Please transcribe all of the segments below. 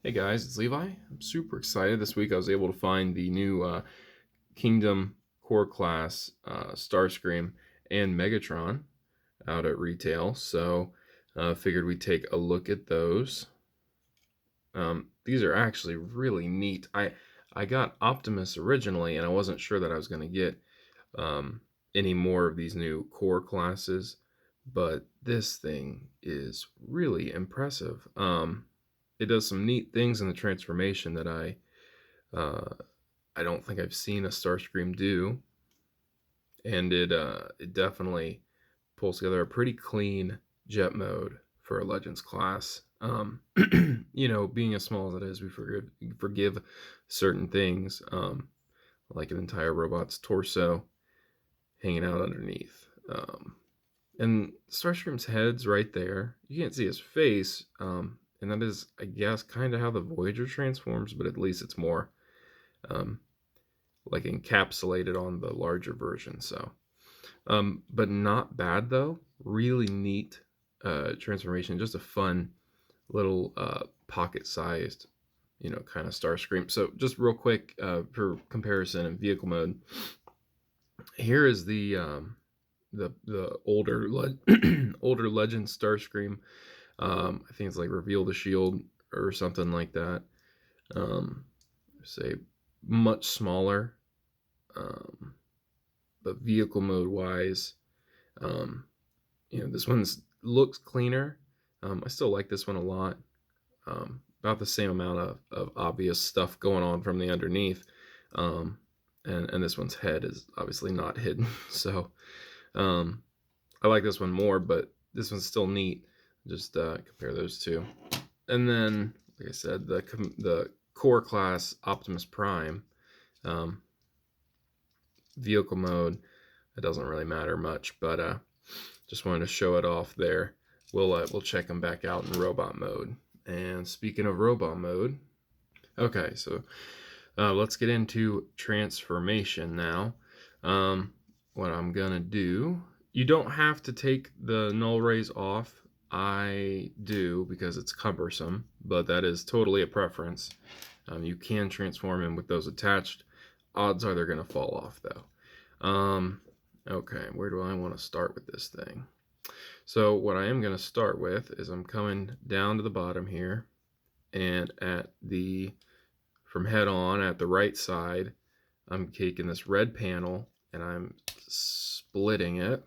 Hey guys, it's Levi. I'm super excited. This week I was able to find the new Kingdom Core Class Starscream and Megatron out at retail. So figured we'd take a look at those. These are actually really neat. I got Optimus originally, and I wasn't sure that I was going to get any more of these new core classes, but this thing is really impressive. It does some neat things in the transformation that uh, I don't think I've seen a Starscream do, and it definitely pulls together a pretty clean jet mode for a Legends class. Being as small as it is, we forgive certain things, like an entire robot's torso hanging out underneath. And Starscream's head's right there. You can't see his face, and that is, I guess, kind of how the Voyager transforms, but at least it's more um, like encapsulated on the larger version. So, but not bad though. Really neat transformation. Just a fun little pocket-sized, kind of Starscream. So, just real quick for comparison in vehicle mode, here is the older older Legend Starscream. I think it's like Reveal the Shield or something like that. Um, say much smaller, but vehicle mode wise, um, this one's looks cleaner. I still like this one a lot. About the same amount of obvious stuff going on from the underneath. Um, and this one's head is obviously not hidden. So um, I like this one more, but this one's still neat. Just compare those two. And then, like I said, the core class Optimus Prime, um, vehicle mode, it doesn't really matter much, but just wanted to show it off there. We'll check them back out in robot mode. And speaking of robot mode, okay, so let's get into transformation now. What I'm gonna do, you don't have to take the null rays off. I do because it's cumbersome, but that is totally a preference. You can transform him with those attached. Odds are they're gonna fall off though. Okay, where do I want to start with this thing? So what I am going to start with is I'm coming down to the bottom here, and from head on at the right side, I'm taking this red panel and I'm splitting it.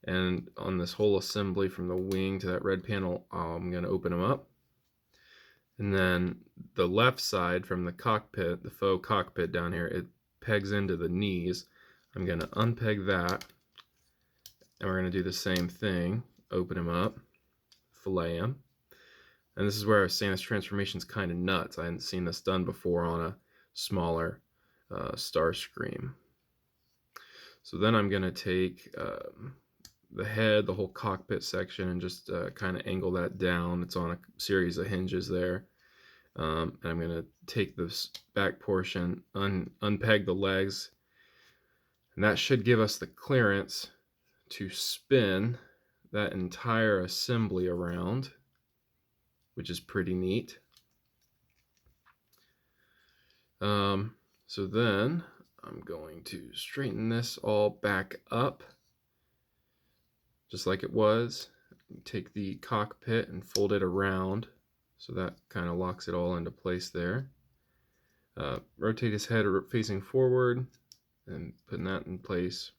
And on this whole assembly from the wing to that red panel, I'm going to open them up. And then the left side from the cockpit, the faux cockpit down here, it pegs into the knees. I'm going to unpeg that, and we're going to do the same thing. Open them up, fillet them. And this is where I was saying this transformation is kind of nuts. I hadn't seen this done before on a smaller Starscream. So then I'm going to take the head, the whole cockpit section, and just kind of angle that down. It's on a series of hinges there. And I'm going to take this back portion, unpeg the legs, and that should give us the clearance to spin that entire assembly around, which is pretty neat. So then I'm going to straighten this all back up just like it was. Take the cockpit and fold it around so that kind of locks it all into place there. Rotate his head facing forward and putting that in place.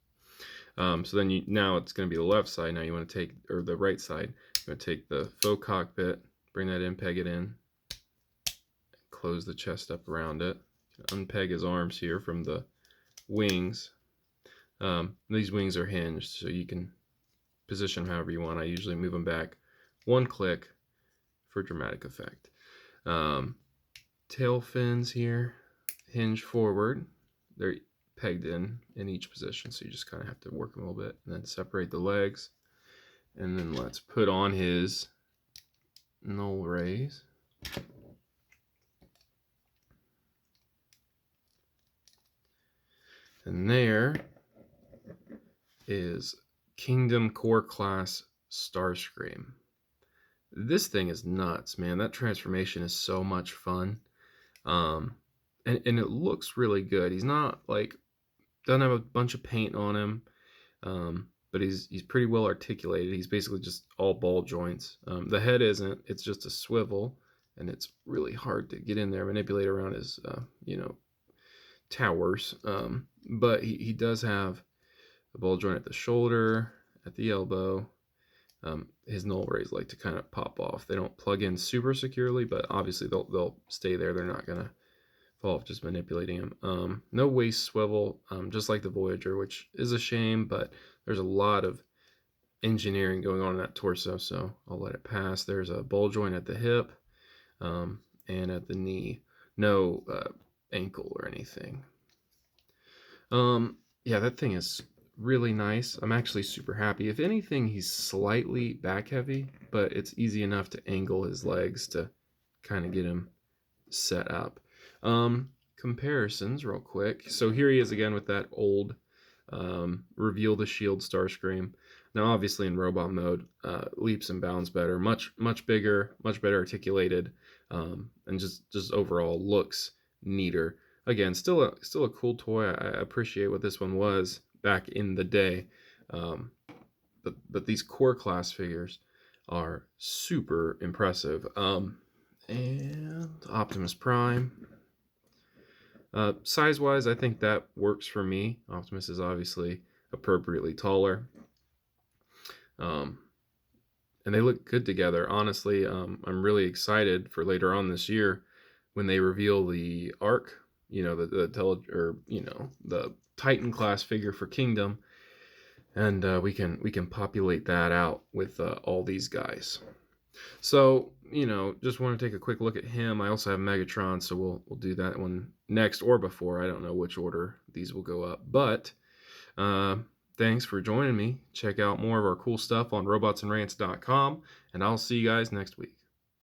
So then now it's going to be the left side. Now you want to take, or the right side, you're going to take the faux cockpit, bring that in, peg it in, close the chest up around it. Unpeg his arms here from the wings. These wings are hinged, so you can position them however you want. I usually move them back one click for dramatic effect. Tail fins here hinge forward. They're pegged in each position, so you just kind of have to work them a little bit, and then separate the legs. And then let's put on his null rays. And there is Kingdom Core Class Starscream. This thing is nuts, man. That transformation is so much fun. Um, and it looks really good. He's not like, doesn't have a bunch of paint on him. But he's pretty well articulated. He's basically just all ball joints. The head isn't. It's just a swivel, and it's really hard to get in there, manipulate around his towers. But he does have a ball joint at the shoulder, at the elbow. His null rays like to kind of pop off. They don't plug in super securely, but obviously they'll stay there. They're not gonna fall off just manipulating him. No waist swivel, just like the Voyager, which is a shame, but there's a lot of engineering going on in that torso, so I'll let it pass. There's a ball joint at the hip and at the knee. No ankle or anything. Yeah, that thing is really nice. I'm actually super happy. If anything, he's slightly back heavy, but it's easy enough to angle his legs to kind of get him set up. Comparisons real quick. So here he is again with that old reveal the shield Starscream. Now obviously in robot mode, leaps and bounds better, much bigger, much better articulated, and just overall looks neater. Again, still a cool toy. I appreciate what this one was back in the day, but these core class figures are super impressive. And Optimus Prime. Size-wise, I think that works for me. Optimus is obviously appropriately taller. And they look good together. Honestly, I'm really excited for later on this year when they reveal the Arc, the Titan class figure for Kingdom, and we can populate that out with all these guys. So, just want to take a quick look at him. I also have Megatron, so we'll do that one next or before. I don't know which order these will go up. But thanks for joining me. Check out more of our cool stuff on robotsandrants.com, and I'll see you guys next week.